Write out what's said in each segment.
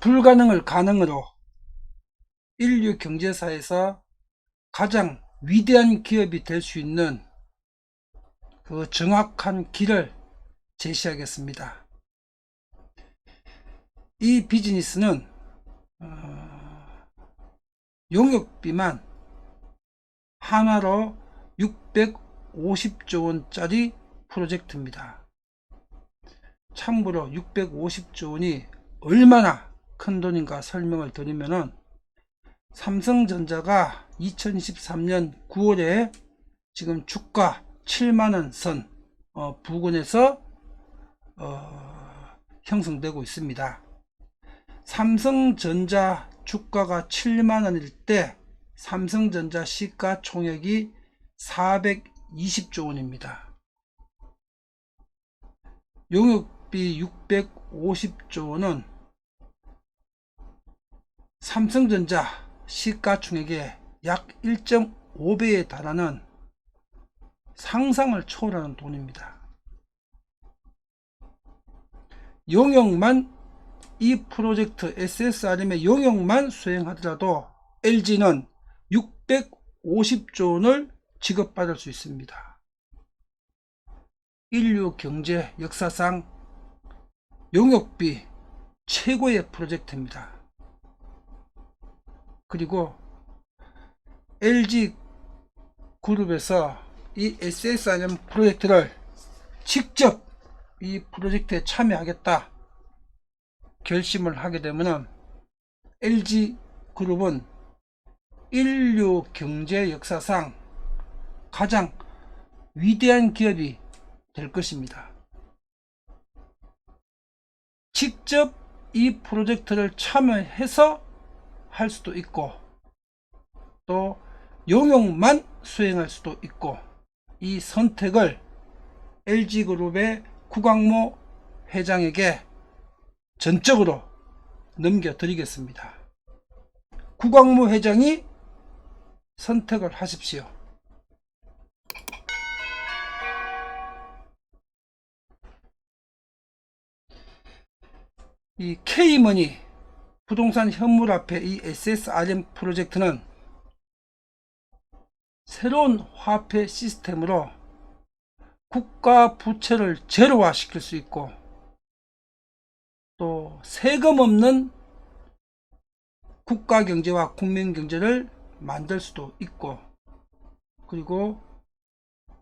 불가능을 가능으로 인류 경제사에서 가장 위대한 기업이 될 수 있는 그 정확한 길을 제시하겠습니다. 이 비즈니스는 용역비만 하나로 650조 원짜리 프로젝트입니다. 참고로 650조 원이 얼마나 큰 돈인가 설명을 드리면은, 삼성전자가 2023년 9월에 지금 주가 7만원 선 부근에서 형성되고 있습니다. 삼성전자 주가가 7만원일 때 삼성전자 시가총액이 420조 원입니다. 용역비 650조 원은 삼성전자 시가총액의 약 1.5배에 달하는 상상을 초월하는 돈입니다. 용역만, 이 프로젝트 SSRM의 용역만 수행하더라도 LG는 650조 원을 지급받을 수 있습니다. 인류 경제 역사상 용역비 최고의 프로젝트입니다. 그리고 LG그룹에서 이 SSRM 프로젝트를 직접 이 프로젝트에 참여하겠다 결심을 하게 되면 LG그룹은 인류 경제 역사상 가장 위대한 기업이 될 것입니다. 직접 이 프로젝트를 참여해서 할 수도 있고, 또 용역만 수행할 수도 있고, 이 선택을 LG그룹의 구광모 회장에게 전적으로 넘겨드리겠습니다. 구광모 회장이 선택을 하십시오. 이 K머니 부동산 현물화폐 이 SSRM 프로젝트는 새로운 화폐 시스템으로 국가 부채를 제로화 시킬 수 있고, 또 세금 없는 국가 경제와 국민 경제를 만들 수도 있고, 그리고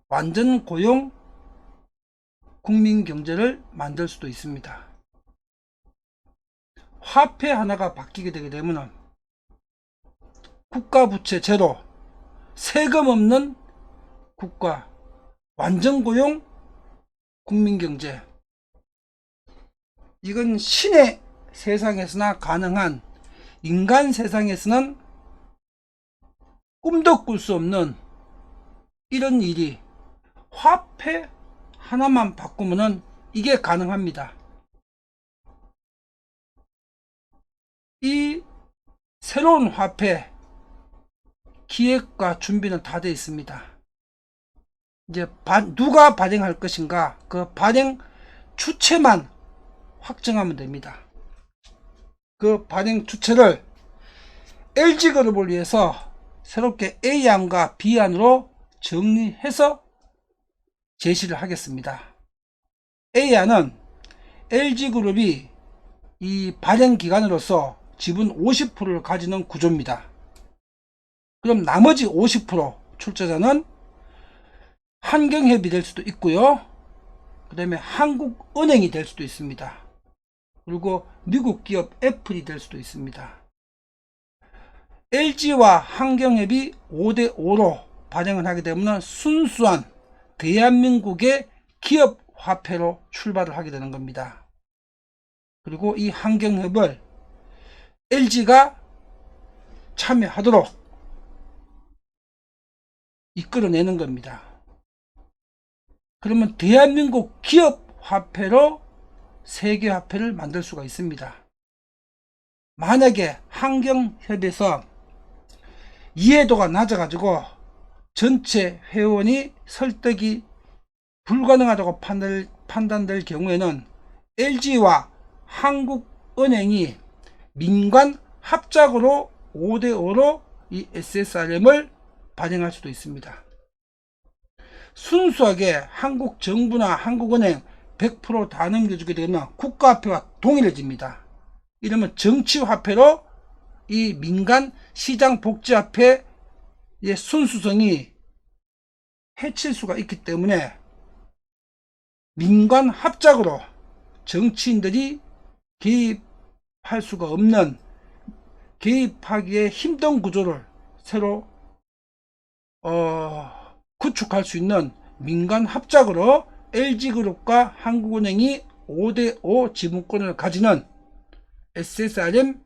완전 고용 국민 경제를 만들 수도 있습니다. 화폐 하나가 바뀌게 되게 되면 국가 부채 제로, 세금 없는 국가, 완전 고용 국민 경제, 이건 신의 세상에서나 가능한, 인간 세상에서는 꿈도 꿀 수 없는 이런 일이 화폐 하나만 바꾸면은 이게 가능합니다. 이 새로운 화폐 기획과 준비는 다 되어 있습니다. 이제 누가 발행할 것인가, 그 발행 주체만 확정하면 됩니다. 그 발행 주체를 LG그룹을 위해서 새롭게 A안과 B안으로 정리해서 제시를 하겠습니다. A안은 LG그룹이 이 발행 기관으로서 지분 50%를 가지는 구조입니다. 그럼 나머지 50% 출자자는 한경협이 될 수도 있고요, 그 다음에 한국은행이 될 수도 있습니다. 그리고 미국 기업 애플이 될 수도 있습니다. LG와 한경협이 5대5로 발행을 하게 되면 순수한 대한민국의 기업 화폐로 출발을 하게 되는 겁니다. 그리고 이 한경협을 LG가 참여하도록 이끌어내는 겁니다. 그러면 대한민국 기업 화폐로 세계 화폐를 만들 수가 있습니다. 만약에 한경협에서 이해도가 낮아가지고 전체 회원이 설득이 불가능하다고 판단될 경우에는 LG와 한국은행이 민관 합작으로 5대5로 이 SSRM을 발행할 수도 있습니다. 순수하게 한국 정부나 한국은행 100% 다 넘겨주게 되면 국가화폐와 동일해집니다. 이러면 정치화폐로 이 민간 시장복지화폐의 순수성이 해칠 수가 있기 때문에 민관 합작으로 정치인들이 개입할 수가 없는, 개입하기에 힘든 구조를 새로 구축할 수 있는 민간 합작으로 LG그룹과 한국은행이 5대5 지분권을 가지는 SSRM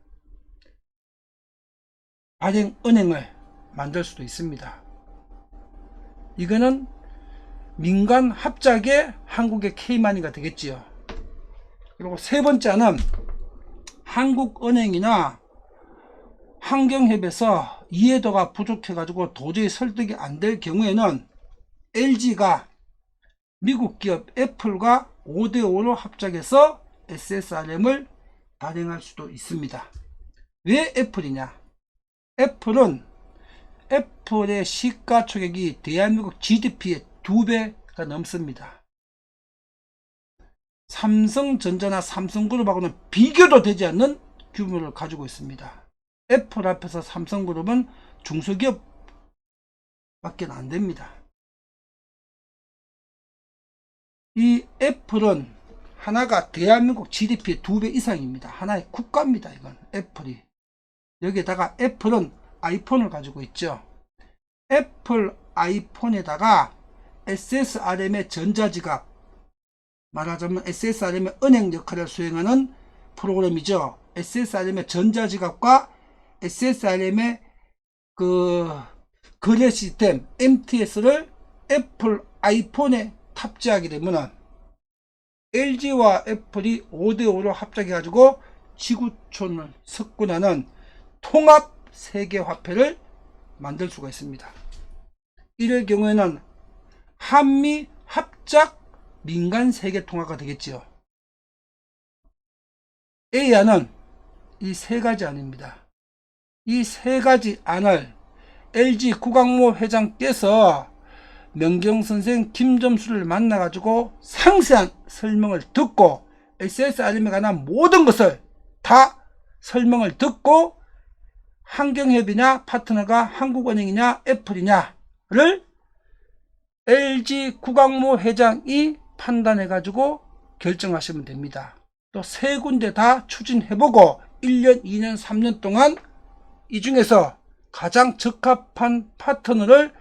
발행은행을 만들 수도 있습니다. 이거는 민간 합작의 한국의 K마니가 되겠지요. 그리고 세 번째는 한국은행이나 환경협에서 이해도가 부족해 가지고 도저히 설득이 안 될 경우에는 LG가 미국 기업 애플과 5대5로 합작해서 SSRM을 발행할 수도 있습니다. 왜 애플이냐? 애플의 시가총액이 대한민국 GDP의 2배가 넘습니다. 삼성전자나 삼성그룹하고는 비교도 되지 않는 규모를 가지고 있습니다. 애플 앞에서 삼성그룹은 중소기업 밖에 안 됩니다. 이 애플은 하나가 대한민국 GDP의 2배 이상입니다. 하나의 국가입니다. 이건 애플이. 여기에다가 애플은 아이폰을 가지고 있죠. 애플 아이폰에다가 SSRM의 전자지갑, 말하자면 SSRM의 은행 역할을 수행하는 프로그램이죠. SSRM의 전자지갑과 SSRM의 거래 시스템 MTS를 애플 아이폰에 탑재하게 되면 LG와 애플이 5대5로 합작해 가지고 지구촌을 석권하는 통합 세계화폐를 만들 수가 있습니다. 이럴 경우에는 한미 합작 민간 세계통화가 되겠지요. A안은 이 세 가지 안입니다. 이 세 가지 안을 LG 구광모 회장께서 명경선생 김점수를 만나가지고 상세한 설명을 듣고 SSRM에 관한 모든 것을 다 설명을 듣고 환경협이냐 파트너가 한국은행이냐 애플이냐를 LG 구광모 회장이 판단해가지고 결정하시면 됩니다. 또 세 군데 다 추진해보고 1년, 2년, 3년 동안 이 중에서 가장 적합한 파트너를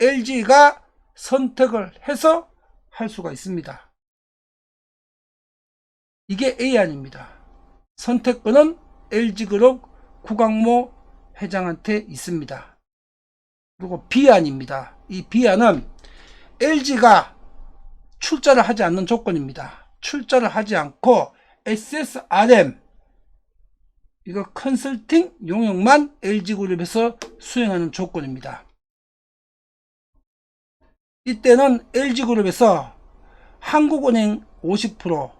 LG가 선택을 해서 할 수가 있습니다. 이게 A안입니다. 선택권은 LG그룹 구광모 회장한테 있습니다. 그리고 B안입니다. 이 B안은 LG가 출자를 하지 않는 조건입니다. 출자를 하지 않고 SSRM 이거 컨설팅 용역만 LG그룹에서 수행하는 조건입니다. 이때는 LG그룹에서 한국은행 50%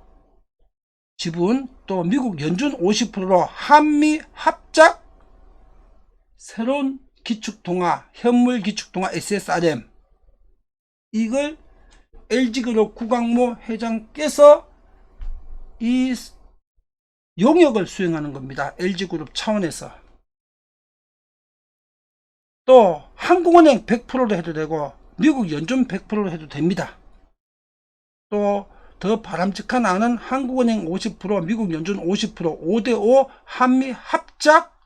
지분 또 미국 연준 50%로 한미 합작 새로운 기축통화 현물 기축통화 SSRM 이걸 LG그룹 구광모 회장께서 이 용역을 수행하는 겁니다. LG그룹 차원에서. 또 한국은행 100%로 해도 되고 미국 연준 100%로 해도 됩니다. 또 더 바람직한 안은 한국은행 50% 미국 연준 50% 5대5 한미 합작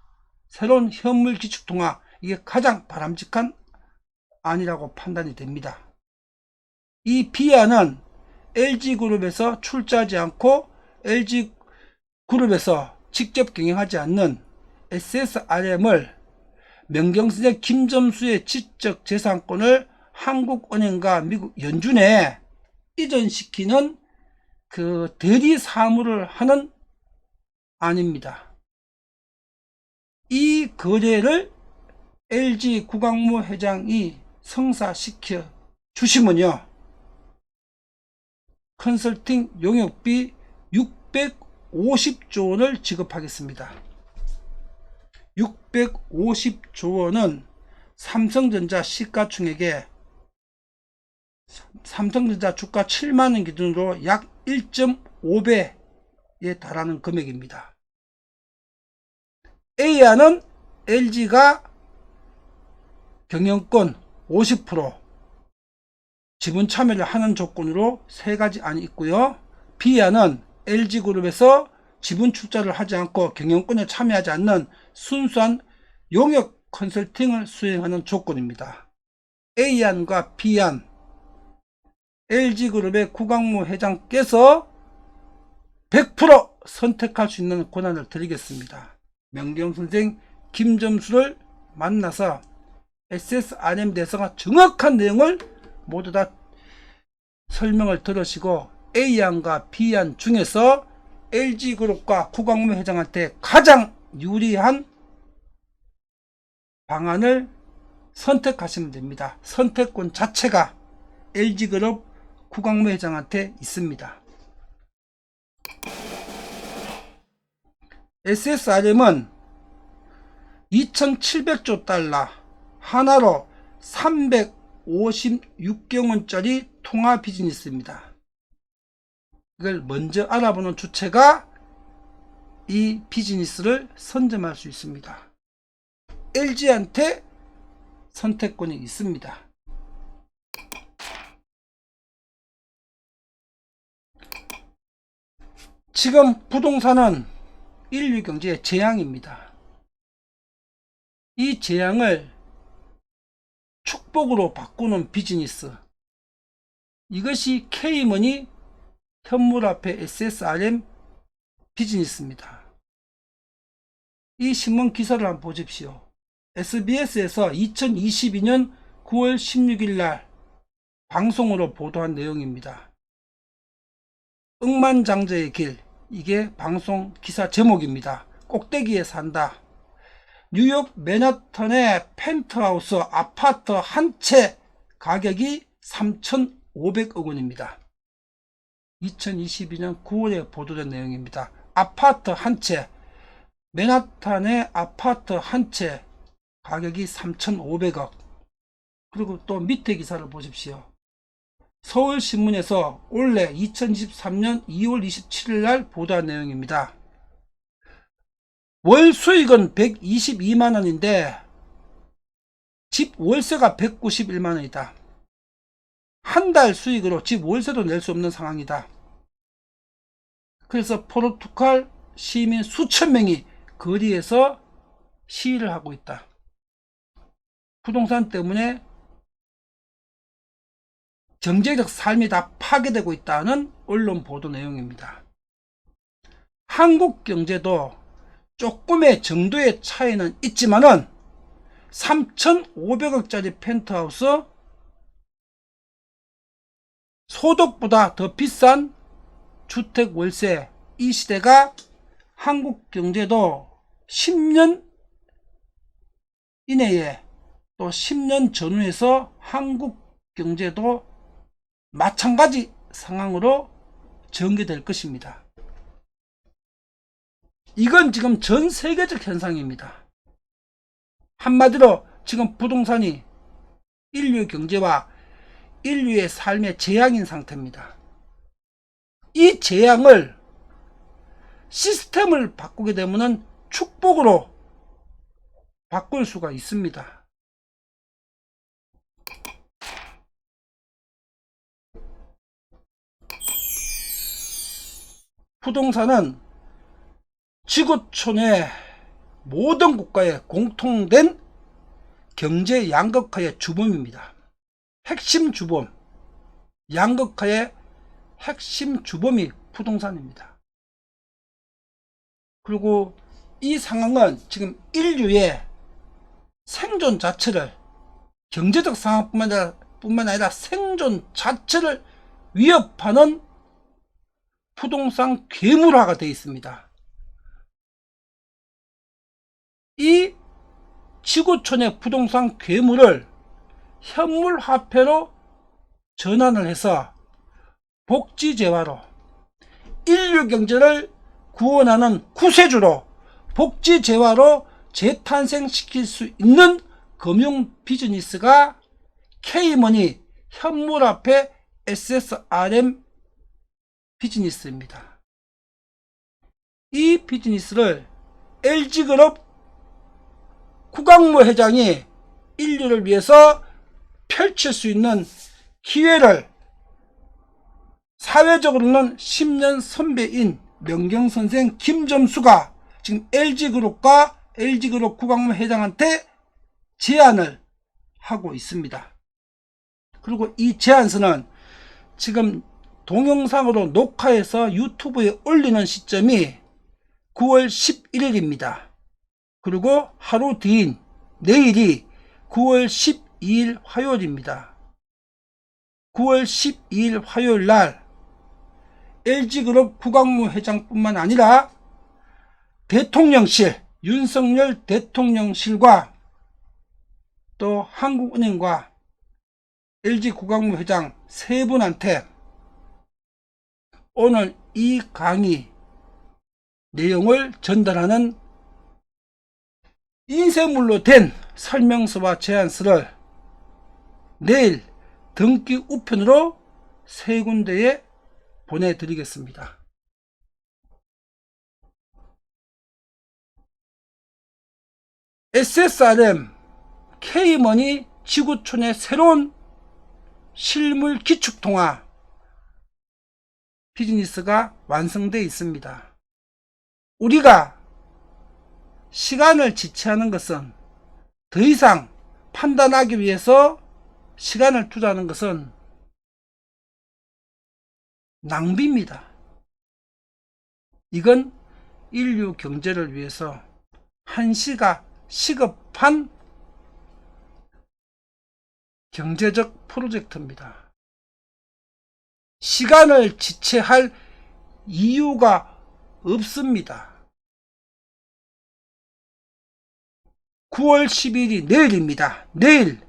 새로운 현물 기축통화 이게 가장 바람직한 안이라고 판단이 됩니다. 이 B안은 LG그룹에서 출자하지 않고 LG그룹에서 직접 경영하지 않는 SSRM을 명경선생 김점수의 지적 재산권을 한국은행과 미국 연준에 이전시키는 그 대리 사무를 하는 안입니다. 이 거래를 LG 구광모 회장이 성사시켜 주시면요. 컨설팅 용역비 650조 원을 지급하겠습니다. 650조 원은 삼성전자 시가총액에 삼성전자 주가 7만원 기준으로 약 1.5배에 달하는 금액입니다. A안은 LG가 경영권 50% 지분 참여를 하는 조건으로 3가지 안이 있고요. B안은 LG그룹에서 지분 출자를 하지 않고 경영권에 참여하지 않는 순수한 용역 컨설팅을 수행하는 조건입니다. A안과 B안, LG그룹의 구광모 회장께서 100% 선택할 수 있는 권한을 드리겠습니다. 명경선생 김점수를 만나서 SSRM에 대해서 정확한 내용을 모두 다 설명을 들으시고 A안과 B안 중에서 LG그룹과 구광모 회장한테 가장 유리한 방안을 선택하시면 됩니다. 선택권 자체가 LG그룹 구광모 회장한테 있습니다. SSRM은 2700조 달러 하나로 356경 원짜리 통화 비즈니스입니다. 이걸 먼저 알아보는 주체가 이 비즈니스를 선점할 수 있습니다. LG한테 선택권이 있습니다. 지금 부동산은 인류 경제의 재앙입니다. 이 재앙을 축복으로 바꾸는 비즈니스, 이것이 K머니 현물화폐 SSRM 비즈니스입니다. 이 신문 기사를 한번 보십시오. SBS에서 2022년 9월 16일 날 방송으로 보도한 내용입니다. 억만장자의 길, 이게 방송 기사 제목입니다. 꼭대기에 산다. 뉴욕 맨하탄의 펜트하우스 아파트 한 채 가격이 3,500억 원입니다. 2022년 9월에 보도된 내용입니다. 아파트 한 채, 맨하탄의 아파트 한 채 가격이 3,500억. 그리고 또 밑에 기사를 보십시오. 서울신문에서 올해 2023년 2월 27일 날 보도한 내용입니다. 월 수익은 122만원인데 집 월세가 191만원이다. 한 달 수익으로 집 월세도 낼 수 없는 상황이다. 그래서 포르투갈 시민 수천 명이 거리에서 시위를 하고 있다. 부동산 때문에 경제적 삶이 다 파괴되고 있다는 언론 보도 내용입니다. 한국 경제도 조금의 정도의 차이는 있지만은 3,500억짜리 펜트하우스, 소득보다 더 비싼 주택 월세, 이 시대가 한국 경제도 10년 이내에 또 10년 전후에서 한국 경제도 마찬가지 상황으로 전개될 것입니다. 이건 지금 전 세계적 현상입니다. 한마디로 지금 부동산이 인류 경제와 인류의 삶의 재앙인 상태입니다. 이 재앙을 시스템을 바꾸게 되면 축복으로 바꿀 수가 있습니다. 부동산은 지구촌의 모든 국가의 공통된 경제 양극화의 주범입니다. 핵심 주범, 양극화의 핵심 주범이 부동산입니다. 그리고 이 상황은 지금 인류의 생존 자체를, 경제적 상황뿐만 아니라 생존 자체를 위협하는 부동산 괴물화가 되어 있습니다. 이 지구촌의 부동산 괴물을 현물화폐로 전환을 해서 복지재화로, 인류 경제를 구원하는 구세주로 복지재화로 재탄생시킬 수 있는 금융 비즈니스가 K머니 현물화폐 SSRM 비즈니스입니다. 이 비즈니스를 LG그룹 구광모 회장이 인류를 위해서 펼칠 수 있는 기회를 사회적으로는 10년 선배인 명경선생 김점수가 지금 LG그룹과 LG그룹 구광모 회장한테 제안을 하고 있습니다. 그리고 이 제안서는 지금 동영상으로 녹화해서 유튜브에 올리는 시점이 9월 11일입니다. 그리고 하루 뒤인 내일이 9월 12일 화요일입니다. 9월 12일 화요일 날 LG그룹 구광모 회장뿐만 아니라 대통령실, 윤석열 대통령실과 또 한국은행과 LG 구광모 회장 세 분한테 오늘 이 강의 내용을 전달하는 인쇄물로 된 설명서와 제안서를 내일 등기 우편으로 세 군데에 보내드리겠습니다. SSRM K머니 지구촌의 새로운 실물 기축통화 비즈니스가 완성되어 있습니다. 우리가 시간을 지체하는 것은 더 이상 판단하기 위해서 시간을 투자하는 것은 낭비입니다. 이건 인류 경제를 위해서 한시가 시급한 경제적 프로젝트입니다. 시간을 지체할 이유가 없습니다. 9월 10일이 내일입니다. 내일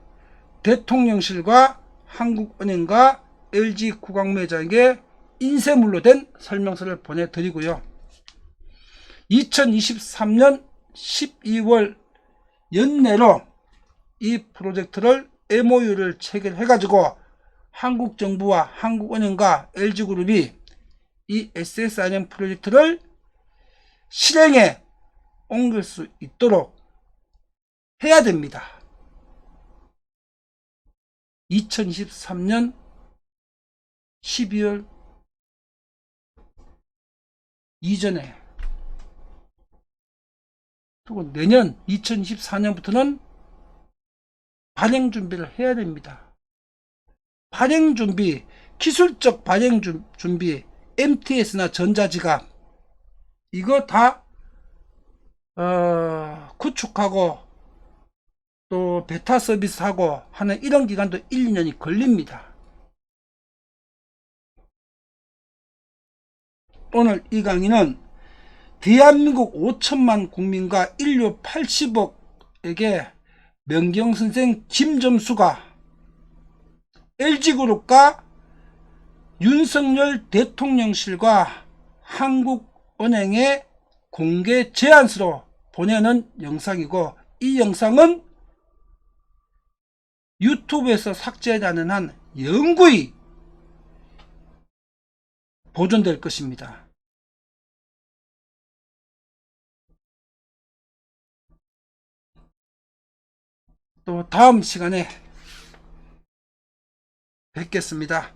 대통령실과 한국은행과 LG 구광모 회장에게 인쇄물로 된 설명서를 보내드리고요. 2023년 12월 연내로 이 프로젝트를 MOU를 체결해가지고 한국정부와 한국은행과 LG그룹이 이 SSRM 프로젝트를 실행에 옮길 수 있도록 해야 됩니다. 2023년 12월 이전에, 그리고 내년 2024년부터는 발행 준비를 해야 됩니다. 발행 준비, 기술적 발행 준비, MTS나 전자지갑 이거 다 구축하고 또 베타 서비스하고 하는 이런 기간도 1, 2년이 걸립니다. 오늘 이 강의는 대한민국 5천만 국민과 인류 80억에게 명경선생 김점수가 LG그룹과 윤석열 대통령실과 한국은행에 공개 제안서로 보내는 영상이고, 이 영상은 유튜브에서 삭제하는 한 영구히 보존될 것입니다. 또 다음 시간에 뵙겠습니다.